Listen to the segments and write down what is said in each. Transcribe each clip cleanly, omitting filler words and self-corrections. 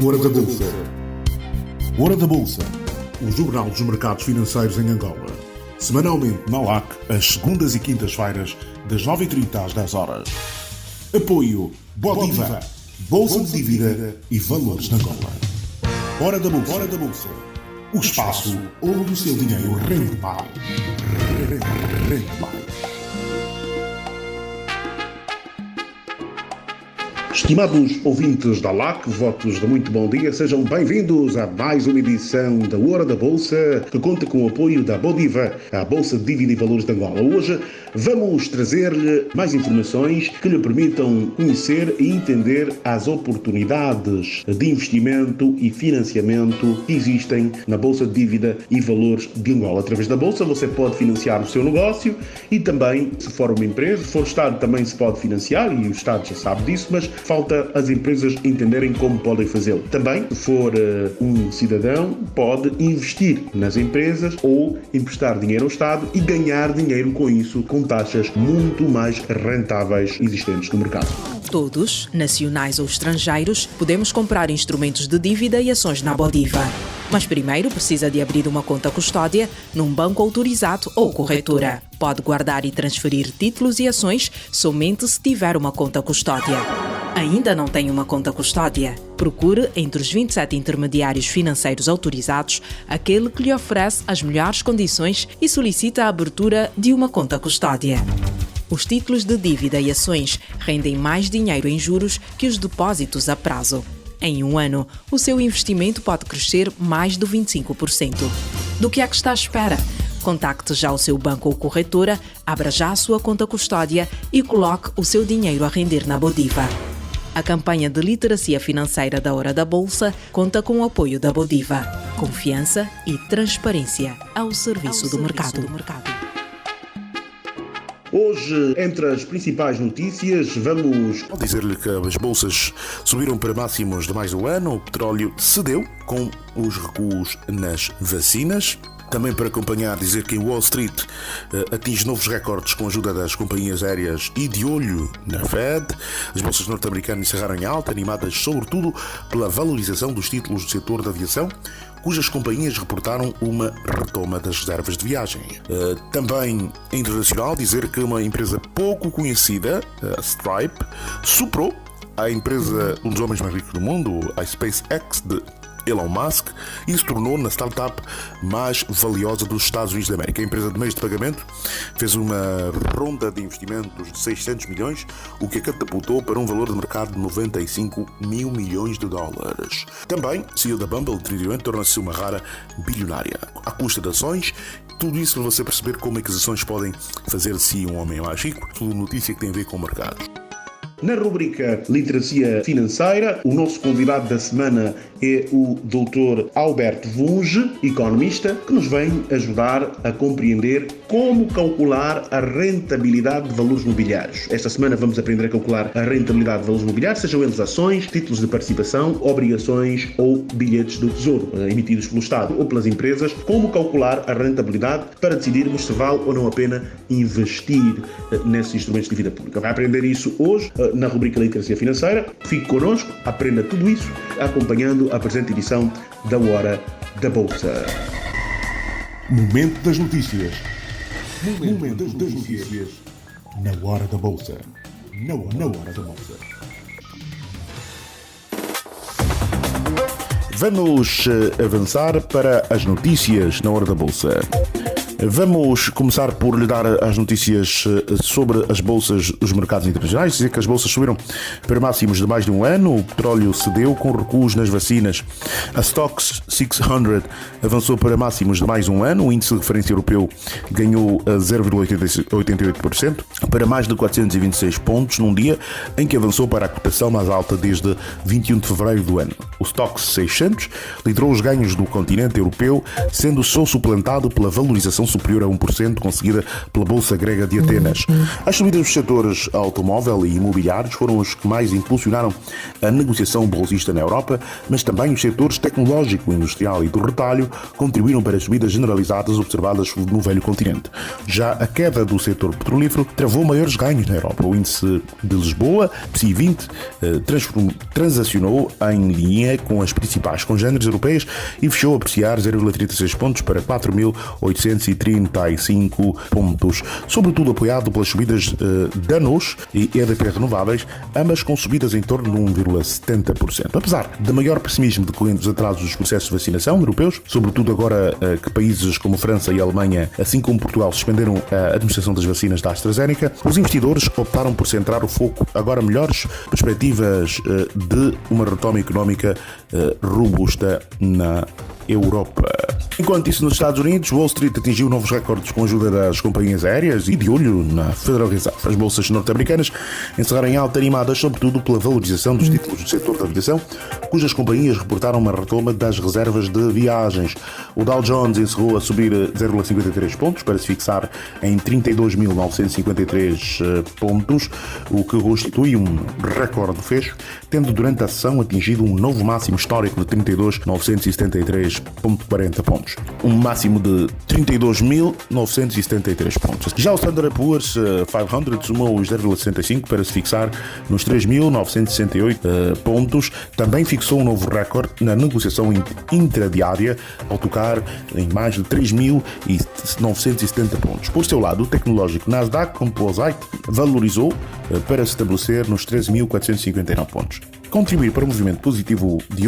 Hora da Bolsa. Hora da Bolsa. O Jornal dos Mercados Financeiros em Angola. Semanalmente na LAC, às segundas e quintas-feiras, das 9h30 às 10h. Apoio Bodiva, Bolsa de Dívida e Valores de Angola. Hora da Bolsa. Hora da Bolsa. O espaço onde o seu dinheiro rende mais. Rende mais. Estimados ouvintes da LAC, votos de muito bom dia, sejam bem-vindos a mais uma edição da Hora da Bolsa, que conta com o apoio da Bodiva, a Bolsa de Dívida e Valores de Angola. Hoje vamos trazer-lhe mais informações que lhe permitam conhecer e entender as oportunidades de investimento e financiamento que existem na Bolsa de Dívida e Valores de Angola. Através da Bolsa você pode financiar o seu negócio e também, se for uma empresa, se for Estado também se pode financiar, e o Estado já sabe disso, mas falta as empresas entenderem como podem fazê-lo. Também, se for um cidadão, pode investir nas empresas ou emprestar dinheiro ao Estado e ganhar dinheiro com isso, com taxas muito mais rentáveis existentes no mercado. Todos, nacionais ou estrangeiros, podemos comprar instrumentos de dívida e ações na Bodiva. Mas primeiro precisa de abrir uma conta custódia num banco autorizado ou corretora. Pode guardar e transferir títulos e ações somente se tiver uma conta custódia. Ainda não tem uma conta custódia? Procure entre os 27 intermediários financeiros autorizados aquele que lhe oferece as melhores condições e solicita a abertura de uma conta custódia. Os títulos de dívida e ações rendem mais dinheiro em juros que os depósitos a prazo. Em um ano, o seu investimento pode crescer mais de 25%. Do que é que está à espera? Contacte já o seu banco ou corretora, abra já a sua conta custódia e coloque o seu dinheiro a render na Bodiva. A campanha de literacia financeira da Hora da Bolsa conta com o apoio da Bodiva. Confiança e transparência ao serviço do mercado. Hoje, entre as principais notícias, vamos dizer-lhe que as bolsas subiram para máximos de mais de um ano, o petróleo cedeu com os recuos nas vacinas. Também para acompanhar, dizer que em Wall Street atinge novos recordes com a ajuda das companhias aéreas e de olho na Fed. As bolsas norte-americanas encerraram em alta, animadas sobretudo pela valorização dos títulos do setor da aviação, cujas companhias reportaram uma retoma das reservas de viagem. Também é internacional dizer que uma empresa pouco conhecida, a Stripe, superou a empresa, um dos homens mais ricos do mundo, a SpaceX de Elon Musk, e se tornou na startup mais valiosa dos Estados Unidos da América. A empresa de meios de pagamento fez uma ronda de investimentos de 600 milhões, o que a catapultou para um valor de mercado de 95 mil milhões de dólares. Também, CEO da Bumble, Trillion, torna-se uma rara bilionária. À custa de ações, tudo isso para você perceber como aquisições podem fazer de si um homem mais rico. Tudo notícia que tem a ver com o mercado. Na rubrica Literacia Financeira, o nosso convidado da semana é o Dr. Alberto Vunge, economista, que nos vem ajudar a compreender como calcular a rentabilidade de valores mobiliários. Esta semana vamos aprender a calcular a rentabilidade de valores mobiliários, sejam eles ações, títulos de participação, obrigações ou bilhetes do Tesouro, emitidos pelo Estado ou pelas empresas, como calcular a rentabilidade para decidirmos se vale ou não a pena investir nesses instrumentos de dívida pública. Vai aprender isso hoje na rubrica Literacia Financeira. Fique connosco, aprenda tudo isso acompanhando a presente edição da Hora da Bolsa. Momento das notícias. Momento das notícias. Na Hora da Bolsa. Na Hora da Bolsa. Vamos avançar para as notícias na Hora da Bolsa. Vamos começar por lhe dar as notícias sobre as bolsas dos mercados internacionais. Dizer que as bolsas subiram para máximos de mais de um ano. O petróleo cedeu com recuos nas vacinas. A Stoxx 600 avançou para máximos de mais um ano. O índice de referência europeu ganhou 0,88% para mais de 426 pontos num dia em que avançou para a cotação mais alta desde 21 de fevereiro do ano. O Stoxx 600 liderou os ganhos do continente europeu, sendo só suplantado pela valorização variação superior a 1% conseguida pela Bolsa Grega de Atenas. As subidas dos setores automóvel e imobiliários foram os que mais impulsionaram a negociação bolsista na Europa, mas também os setores tecnológico, industrial e do retalho contribuíram para as subidas generalizadas observadas no velho continente. Já a queda do setor petrolífero travou maiores ganhos na Europa. O índice de Lisboa, PSI 20, transacionou em linha com as principais congêneres europeias e fechou a apreciar 0,36 pontos para 4.835 pontos, sobretudo apoiado pelas subidas da NOS e EDP Renováveis, ambas com subidas em torno de 1,70%. Apesar de maior pessimismo decorrente dos atrasos dos processos de vacinação europeus, sobretudo agora que países como França e Alemanha, assim como Portugal, suspenderam a administração das vacinas da AstraZeneca, os investidores optaram por centrar o foco agora melhores perspectivas de uma retoma económica robusta na Europa. Enquanto isso, nos Estados Unidos, Wall Street atingiu novos recordes com a ajuda das companhias aéreas e de olho na Federal Reserve. As bolsas norte-americanas encerraram em alta, animadas sobretudo pela valorização dos títulos do setor da aviação, cujas companhias reportaram uma retoma das reservas de viagens. O Dow Jones encerrou a subir 0,53 pontos para se fixar em 32.953 pontos, o que constitui um recorde de fecho, tendo durante a sessão atingido um novo máximo histórico de 32.973,40 pontos. Um máximo de 32.973 pontos. Já o Standard & Poor's 500 sumou os 0,65 para se fixar nos 3.968 pontos. Também fixou um novo recorde na negociação intradiária ao tocar em mais de 3.970 pontos. Por seu lado, o tecnológico Nasdaq Composite valorizou para se estabelecer nos 13.459 pontos. Contribuir para o movimento positivo de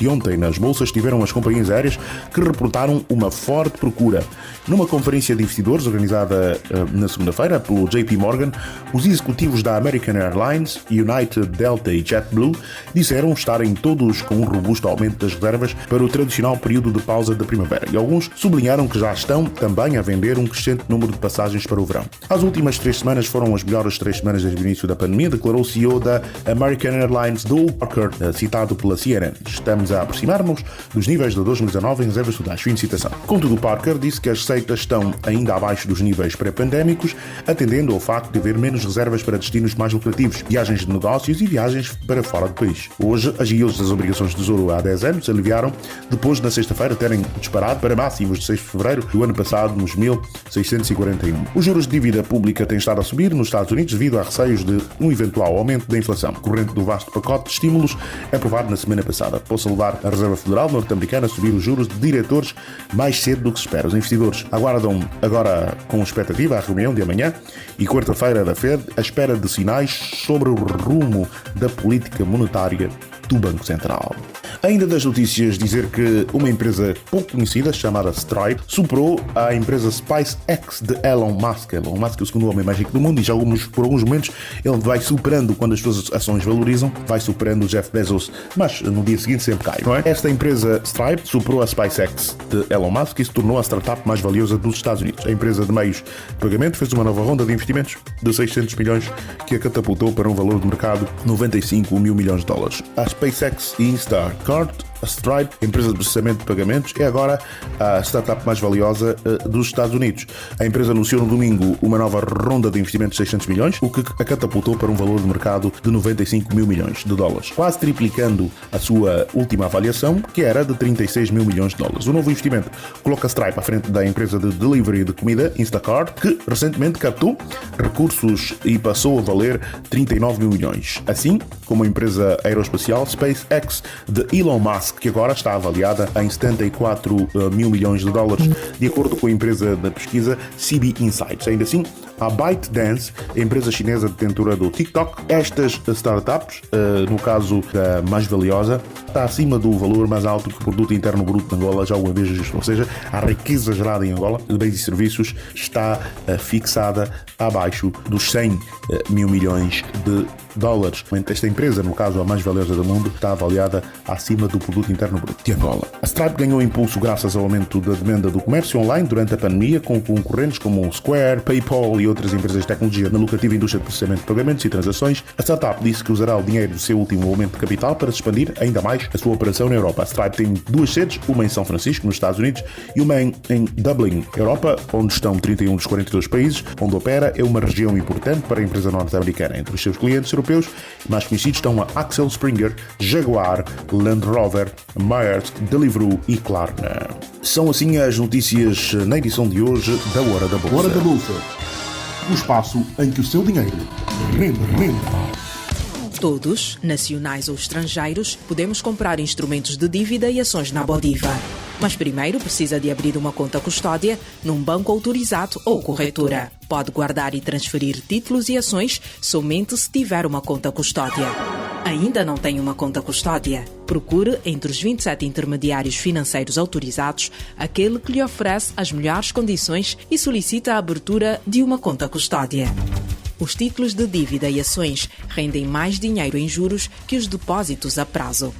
ontem nas bolsas tiveram as companhias aéreas que reportaram uma forte procura. Numa conferência de investidores organizada na segunda-feira pelo JP Morgan, os executivos da American Airlines, United, Delta e JetBlue disseram estarem todos com um robusto aumento das reservas para o tradicional período de pausa da primavera, e alguns sublinharam que já estão também a vender um crescente número de passagens para o verão. As últimas 3 semanas foram as melhores 3 semanas desde o início da pandemia, declarou o CEO da American Airlines, Doug Parker, citado pela CNN. Estamos a aproximar-nos dos níveis de 2019 em reservas totais. Fim de citação. Contudo, Parker disse que as receitas estão ainda abaixo dos níveis pré-pandémicos, atendendo ao facto de haver menos reservas para destinos mais lucrativos, viagens de negócios e viagens para fora do país. Hoje, as yields das obrigações de tesouro há 10 anos aliviaram, depois de na sexta-feira terem disparado para máximos de 6 de fevereiro do ano passado, nos 1.641. Os juros de dívida pública têm estado a subir nos Estados Unidos devido a receios de um eventual aumento da inflação, corrente do vasto pacote de estímulos aprovado na semana passada. Possa levar a Reserva Federal norte-americana a subir os juros de diretores mais cedo do que se espera. Os investidores aguardam agora com expectativa a reunião de amanhã e quarta-feira da Fed à espera de sinais sobre o rumo da política monetária do Banco Central. Ainda das notícias, dizer que uma empresa pouco conhecida, chamada Stripe, superou a empresa SpaceX de Elon Musk. Elon Musk é o segundo homem mais rico do mundo e já por alguns momentos ele vai superando, quando as suas ações valorizam, vai superando o Jeff Bezos, mas no dia seguinte sempre cai, não é? Esta empresa Stripe superou a SpaceX de Elon Musk e se tornou a startup mais valiosa dos Estados Unidos. A empresa de meios de pagamento fez uma nova ronda de investimentos de 600 milhões que a catapultou para um valor de mercado de 95 mil milhões de dólares. A SpaceX e Instacart, a Stripe, empresa de processamento de pagamentos, é agora a startup mais valiosa dos Estados Unidos. A empresa anunciou no domingo uma nova ronda de investimentos de 600 milhões, o que a catapultou para um valor de mercado de 95 mil milhões de dólares, quase triplicando a sua última avaliação, que era de 36 mil milhões de dólares. O novo investimento coloca a Stripe à frente da empresa de delivery de comida Instacart, que recentemente captou recursos e passou a valer 39 mil milhões, assim como a empresa aeroespacial SpaceX de Elon Musk, que agora está avaliada em 74 mil milhões de dólares, de acordo com a empresa da pesquisa CB Insights. Ainda assim, a ByteDance, a empresa chinesa detentora do TikTok, estas startups, no caso da mais valiosa, está acima do valor mais alto que o produto interno bruto de Angola já uma vez registrou. Ou seja, a riqueza gerada em Angola de bens e serviços está fixada abaixo dos 100 mil milhões de dólares. Esta empresa, no caso a mais valiosa do mundo, está avaliada acima do produto interno bruto de Angola. A Stripe ganhou impulso graças ao aumento da demanda do comércio online durante a pandemia, com concorrentes como Square, PayPal e e outras empresas de tecnologia na lucrativa indústria de processamento de pagamentos e transações, a startup disse que usará o dinheiro do seu último aumento de capital para se expandir ainda mais a sua operação na Europa. A Stripe tem duas sedes, uma em São Francisco, nos Estados Unidos, e uma em Dublin, Europa, onde estão 31 dos 42 países onde opera. É uma região importante para a empresa norte-americana. Entre os seus clientes europeus mais conhecidos estão a Axel Springer, Jaguar, Land Rover, Myers, Deliveroo e Klarna. São assim as notícias na edição de hoje da Hora da Bolsa. Hora da Bolsa, o espaço em que o seu dinheiro rende. Todos, nacionais ou estrangeiros, podemos comprar instrumentos de dívida e ações na Bodiva. Mas primeiro precisa de abrir uma conta custódia num banco autorizado ou corretora. Pode guardar e transferir títulos e ações somente se tiver uma conta custódia. Ainda não tem uma conta custódia? Procure entre os 27 intermediários financeiros autorizados aquele que lhe oferece as melhores condições e solicita a abertura de uma conta custódia. Os títulos de dívida e ações rendem mais dinheiro em juros que os depósitos a prazo.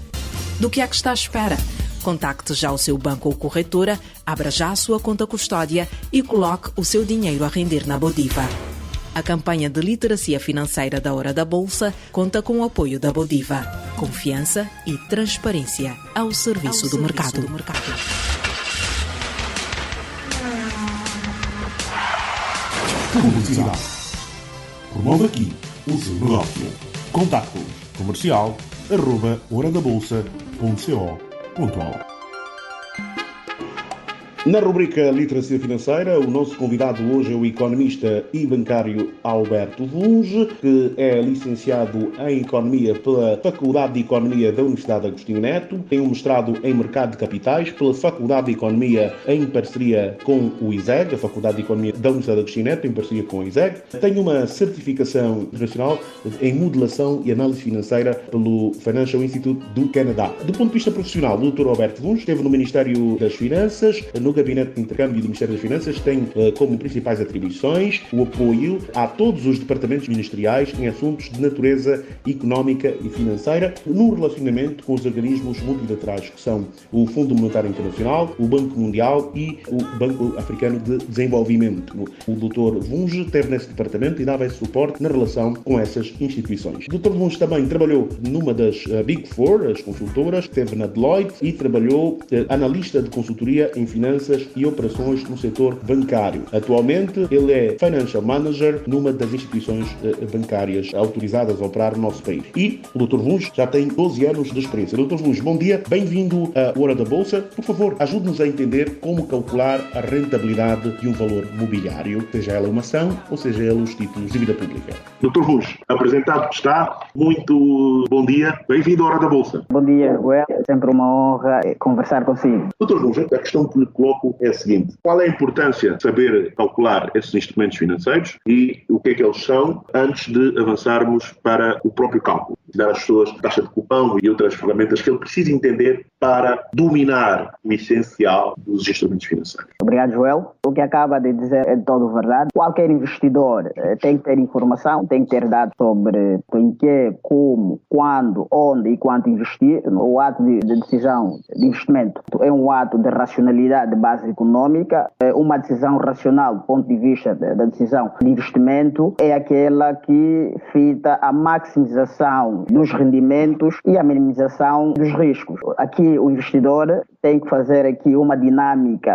Do que é que está à espera? Contacte já o seu banco ou corretora, abra já a sua conta custódia e coloque o seu dinheiro a render na Bodiva. A campanha de literacia financeira da Hora da Bolsa conta com o apoio da Bodiva. Confiança e transparência ao serviço do mercado. Publicidade. Promove aqui o seu negócio. Contactos comercial@horadabolsa.co.au. Na rubrica Literacia Financeira, o nosso convidado hoje é o economista e bancário Alberto Vunge, que é licenciado em Economia pela Faculdade de Economia da Universidade Agostinho Neto, tem um mestrado em Mercado de Capitais pela Faculdade de Economia em parceria com o ISEG, a Faculdade de Economia da Universidade Agostinho Neto em parceria com o ISEG, tem uma certificação internacional em modelação e análise financeira pelo Financial Institute do Canadá. Do ponto de vista profissional, o Dr. Alberto Vunge esteve no Ministério das Finanças, no Gabinete de Intercâmbio do Ministério das Finanças, tem como principais atribuições o apoio a todos os departamentos ministeriais em assuntos de natureza económica e financeira, no relacionamento com os organismos multilaterais, que são o Fundo Monetário Internacional, o Banco Mundial e o Banco Africano de Desenvolvimento. O Dr. Vunge esteve nesse departamento e dava esse suporte na relação com essas instituições. O Dr. Vunge também trabalhou numa das Big Four, as consultoras, esteve na Deloitte e trabalhou analista de consultoria em finanças e operações no setor bancário. Atualmente, ele é Financial Manager numa das instituições bancárias autorizadas a operar no nosso país. E o Dr. Vunge já tem 12 anos de experiência. Dr. Vunge, bom dia, bem-vindo à Hora da Bolsa. Por favor, ajude-nos a entender como calcular a rentabilidade de um valor mobiliário, seja ela uma ação ou seja ela os títulos de dívida pública. Dr. Vunge, apresentado está. Muito bom dia, bem-vindo à Hora da Bolsa. Bom dia, Well. É sempre uma honra conversar consigo. Dr. Vunge, a questão que lhe coloco é a seguinte: qual é a importância de saber calcular esses instrumentos financeiros e o que é que eles são antes de avançarmos para o próprio cálculo? Dar às pessoas taxa de cupom e outras ferramentas que ele precisa entender para dominar o essencial dos instrumentos financeiros. Obrigado, Joel. O que acaba de dizer é de todo verdade. Qualquer investidor tem que ter informação, tem que ter dados sobre em que, como, quando, onde e quanto investir. O ato de decisão de investimento é um ato de racionalidade de base econômica. Uma decisão racional do ponto de vista da decisão de investimento é aquela que fita a maximização dos rendimentos e a minimização dos riscos. Aqui o investidor tem que fazer aqui uma dinâmica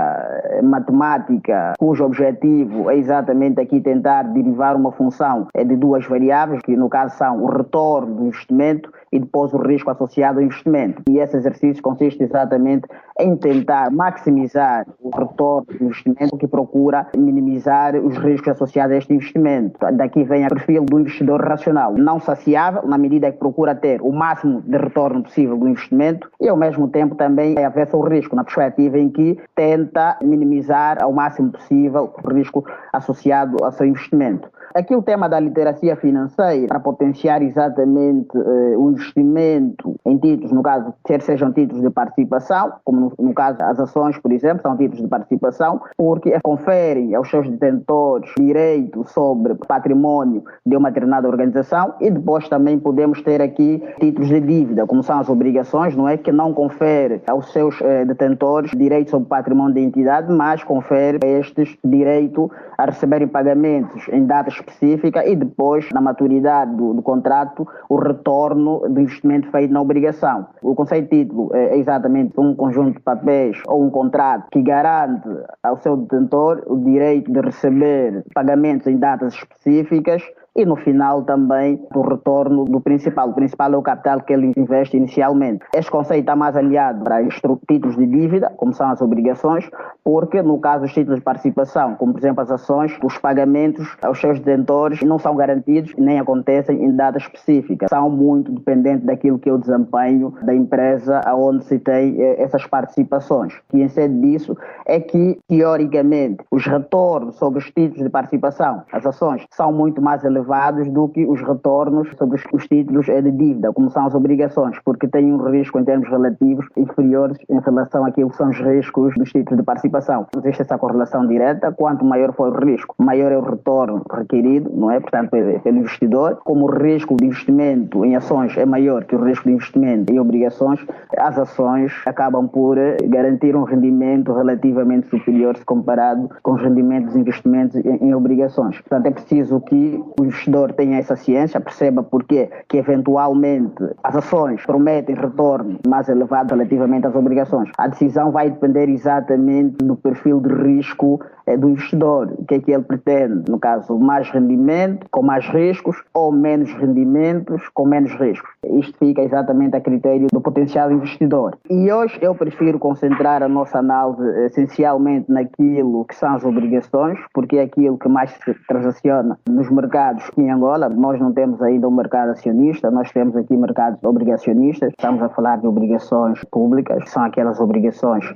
matemática cujo objetivo é exatamente aqui tentar derivar uma função de duas variáveis, que no caso são o retorno do investimento e depois o risco associado ao investimento. E esse exercício consiste exatamente em tentar maximizar o retorno do investimento, que procura minimizar os riscos associados a este investimento. Daqui vem o perfil do investidor racional, não saciável, na medida que procura ter o máximo de retorno possível do investimento e ao mesmo tempo também é avesso ao risco, na perspectiva em que tenta minimizar ao máximo possível o risco associado ao seu investimento. Aqui o tema da literacia financeira, para potenciar exatamente o investimento em títulos, no caso, quer sejam títulos de participação, como no caso as ações, por exemplo, são títulos de participação, porque conferem aos seus detentores direito sobre património de uma determinada organização, e depois também podemos ter aqui títulos de dívida, como são as obrigações, não é, que não confere aos seus detentores direito sobre património da entidade, mas confere a estes direito a receberem pagamentos em data específica e depois, na maturidade do contrato, o retorno do investimento feito na obrigação. O conceito de título é exatamente um conjunto de papéis ou um contrato que garante ao seu detentor o direito de receber pagamentos em datas específicas e no final também o retorno do principal. O principal é o capital que ele investe inicialmente. Este conceito está mais aliado para títulos de dívida, como são as obrigações, porque no caso dos títulos de participação, como por exemplo as ações, os pagamentos aos seus detentores não são garantidos nem acontecem em data específica. São muito dependentes daquilo que é o desempenho da empresa aonde se tem essas participações. E em sede disso é que, teoricamente, os retornos sobre os títulos de participação, as ações, são muito mais elevados do que os retornos sobre os títulos de dívida, como são as obrigações, porque têm um risco em termos relativos inferiores em relação àquilo que são os riscos dos títulos de participação. Existe essa correlação direta. Quanto maior for o risco, maior é o retorno requerido, não é? Portanto, pelo investidor. Como o risco de investimento em ações é maior que o risco de investimento em obrigações, as ações acabam por garantir um rendimento relativamente superior se comparado com os rendimentos dos investimentos em obrigações. Portanto, é preciso que o investidor tenha essa ciência, perceba porque que eventualmente as ações prometem retorno mais elevado relativamente às obrigações. A decisão vai depender exatamente do perfil de risco do investidor, o que é que ele pretende, no caso, mais rendimento com mais riscos ou menos rendimentos com menos riscos. Isto fica exatamente a critério do potencial investidor. E hoje eu prefiro concentrar a nossa análise essencialmente naquilo que são as obrigações, porque é aquilo que mais se transaciona nos mercados em Angola. Nós não temos ainda um mercado acionista, nós temos aqui mercados obrigacionistas. Estamos a falar de obrigações públicas, que são aquelas obrigações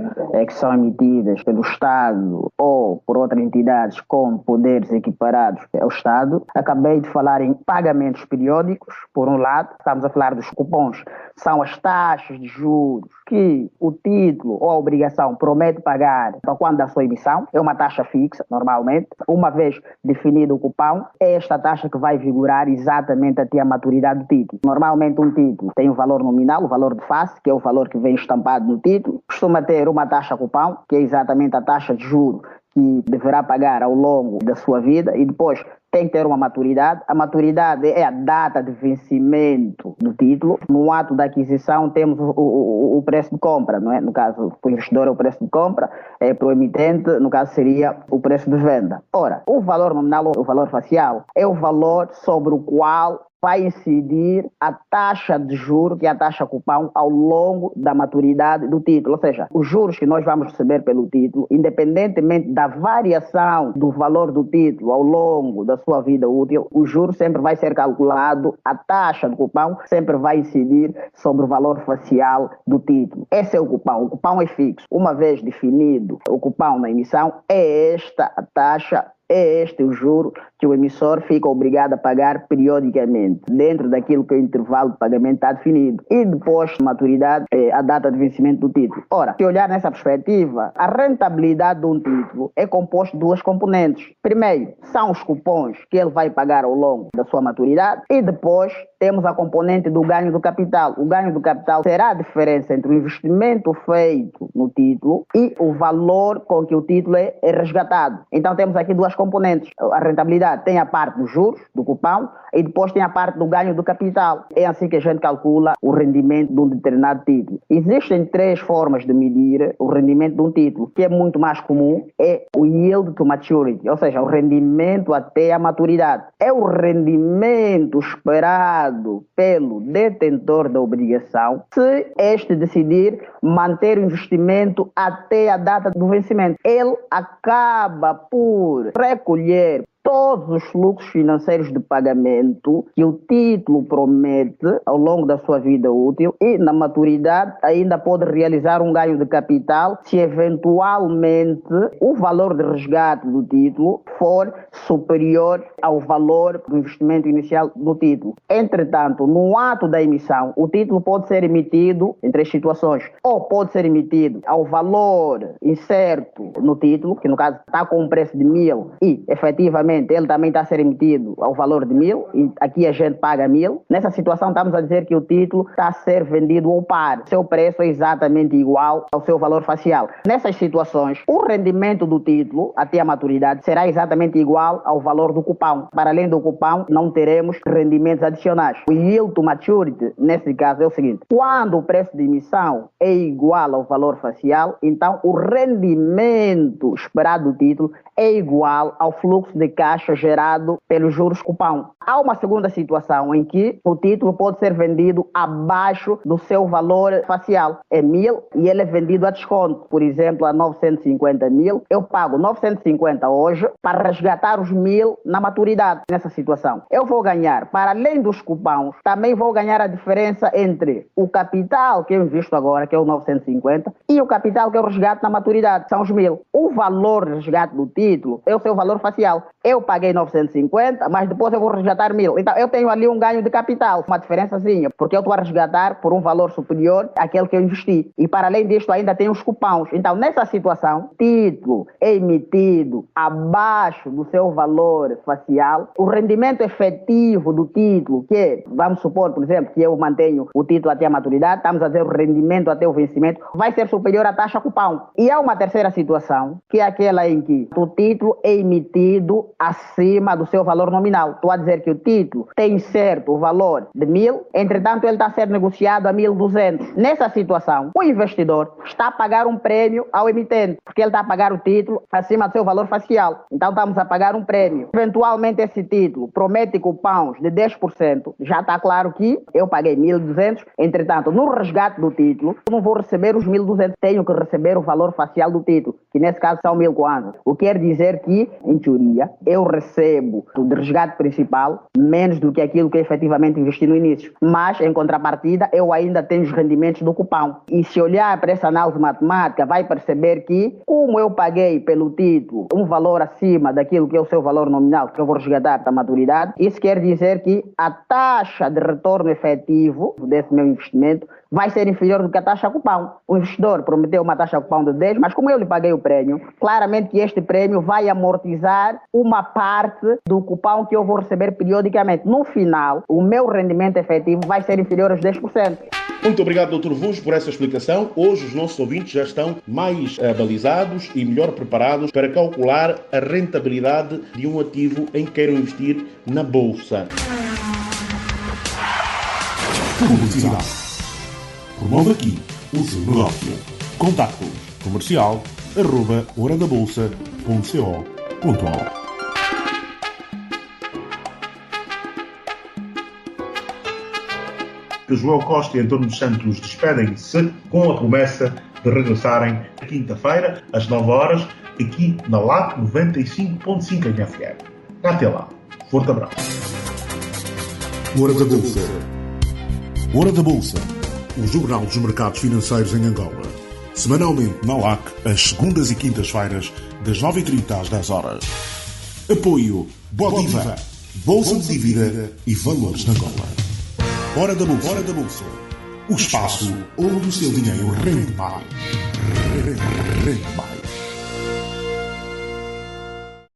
que são emitidas pelo Estado ou por outras entidades com poderes equiparados ao Estado. Acabei de falar em pagamentos periódicos, por um lado. Estamos a falar dos cupons, são as taxas de juros que o título ou a obrigação promete pagar para quando da sua emissão. É uma taxa fixa, normalmente. Uma vez definido o cupom, é esta taxa que vai vigorar exatamente até a maturidade do título. Normalmente um título tem um valor nominal, o valor de face, que é o valor que vem estampado no título. Costuma ter uma taxa cupom, que é exatamente a taxa de juro que deverá pagar ao longo da sua vida, e depois tem que ter uma maturidade. A maturidade é a data de vencimento do título. No ato da aquisição temos o preço de compra, não é? No caso, para o investidor é o preço de compra, para o emitente, no caso, seria o preço de venda. Ora, o valor nominal, o valor facial, é o valor sobre o qual vai incidir a taxa de juros, que é a taxa cupom, ao longo da maturidade do título. Ou seja, os juros que nós vamos receber pelo título, independentemente da variação do valor do título ao longo da sua vida útil, o juro sempre vai ser calculado, a taxa do cupom sempre vai incidir sobre o valor facial do título. Esse é o cupom. O cupom é fixo. Uma vez definido o cupom na emissão, é esta a taxa, é este o juro que o emissor fica obrigado a pagar periodicamente, dentro daquilo que o intervalo de pagamento está definido. E depois de maturidade, a data de vencimento do título. Ora, se olhar nessa perspectiva, a rentabilidade de um título é composta de duas componentes. Primeiro, são os cupons que ele vai pagar ao longo da sua maturidade, e depois temos a componente do ganho do capital. O ganho do capital será a diferença entre o investimento feito no título e o valor com que o título é resgatado. Então temos aqui duas componentes. A rentabilidade tem a parte dos juros, do cupom, e depois tem a parte do ganho do capital. É assim que a gente calcula o rendimento de um determinado título. Existem três formas de medir o rendimento de um título, que é muito mais comum, é o yield to maturity, ou seja, o rendimento até a maturidade. É o rendimento esperado pelo detentor da obrigação se este decidir manter o investimento até a data do vencimento. Ele acaba por recolher todos os fluxos financeiros de pagamento que o título promete ao longo da sua vida útil e, na maturidade, ainda pode realizar um ganho de capital se eventualmente o valor de resgate do título for superior ao valor do investimento inicial do título. Entretanto, no ato da emissão, o título pode ser emitido em 3 situações. Ou pode ser emitido ao valor incerto no título, que no caso está com um preço de 1.000 e efetivamente ele também está a ser emitido ao valor de 1.000 e aqui a gente paga 1.000. Nessa situação estamos a dizer que o título está a ser vendido ao par. Seu preço é exatamente igual ao seu valor facial. Nessas situações, o rendimento do título até a maturidade será exatamente igual ao valor do cupão. Para além do cupão, não teremos rendimentos adicionais. O yield to maturity, nesse caso, é o seguinte: quando o preço de emissão é igual ao valor facial, então o rendimento esperado do título é igual ao fluxo de caixa gerado pelos juros cupão. Há uma segunda situação em que o título pode ser vendido abaixo do seu valor facial. É 1.000 e ele é vendido a desconto. Por exemplo, a 950.000. Eu pago 950 hoje para resgatar os 1.000 na maturidade. Nessa situação, eu vou ganhar, para além dos cupons, também vou ganhar a diferença entre o capital que eu invisto agora, que é o 950, e o capital que eu resgato na maturidade, que são os 1.000. O valor de resgate do título é o seu valor facial. Eu paguei 950, mas depois eu vou resgatar 1.000. Então eu tenho ali um ganho de capital, uma diferençazinha, porque eu estou a resgatar por um valor superior àquele que eu investi. E para além disto ainda tem os cupons. Então nessa situação, título é emitido abaixo do seu valor facial. O rendimento efetivo do título, que vamos supor, por exemplo, que eu mantenho o título até a maturidade, estamos a dizer o rendimento até o vencimento, vai ser superior à taxa cupão. E há uma terceira situação, que é aquela em que o título é emitido acima do seu valor nominal. Estou a dizer que o título tem certo o valor de 1.000, entretanto ele está a ser negociado a 1.200. Nessa situação, o investidor está a pagar um prêmio ao emitente, porque ele está a pagar o título acima do seu valor facial. Então estamos a pagar um prêmio. Eventualmente esse título promete cupons de 10%. Já está claro que eu paguei 1.200, entretanto no resgate do título eu não vou receber os 1.200, tenho que receber o valor facial do título, que nesse caso são 1.000 kwanzas. O que quer dizer que, em teoria, eu recebo do resgate principal menos do que aquilo que eu efetivamente investi no início. Mas, em contrapartida, eu ainda tenho os rendimentos do cupão. E se olhar para essa análise matemática, vai perceber que, como eu paguei pelo título um valor acima daquilo que é o seu valor nominal, que eu vou resgatar da maturidade, isso quer dizer que a taxa de retorno efetivo desse meu investimento vai ser inferior do que a taxa cupão. O investidor prometeu uma taxa cupão de 10, mas como eu lhe paguei o prêmio, claramente que este prêmio vai amortizar uma parte do cupão que eu vou receber periodicamente. No final, o meu rendimento efetivo vai ser inferior aos 10%. Muito obrigado, Dr. Vunge, por essa explicação. Hoje os nossos ouvintes já estão mais balizados e melhor preparados para calcular a rentabilidade de um ativo em que queiram investir na Bolsa. Publicidade. Promove aqui o seu negócio. Contactos comercial@horadabolsa.co.ol. João Costa e António dos Santos despedem-se com a promessa de regressarem quinta-feira, às 9 horas, aqui na LAC 95.5 FM. Até lá. Forte abraço. Hora da Bolsa. Hora da Bolsa. O Jornal dos Mercados Financeiros em Angola. Semanalmente na LAC, às segundas e quintas-feiras, das 9h30 às 10 horas. Apoio Bodiva, Bolsa de Dívida e Valores de Angola. Hora da Bolsa. Hora da Bolsa. O espaço onde o seu dinheiro rende mais. Rende mais.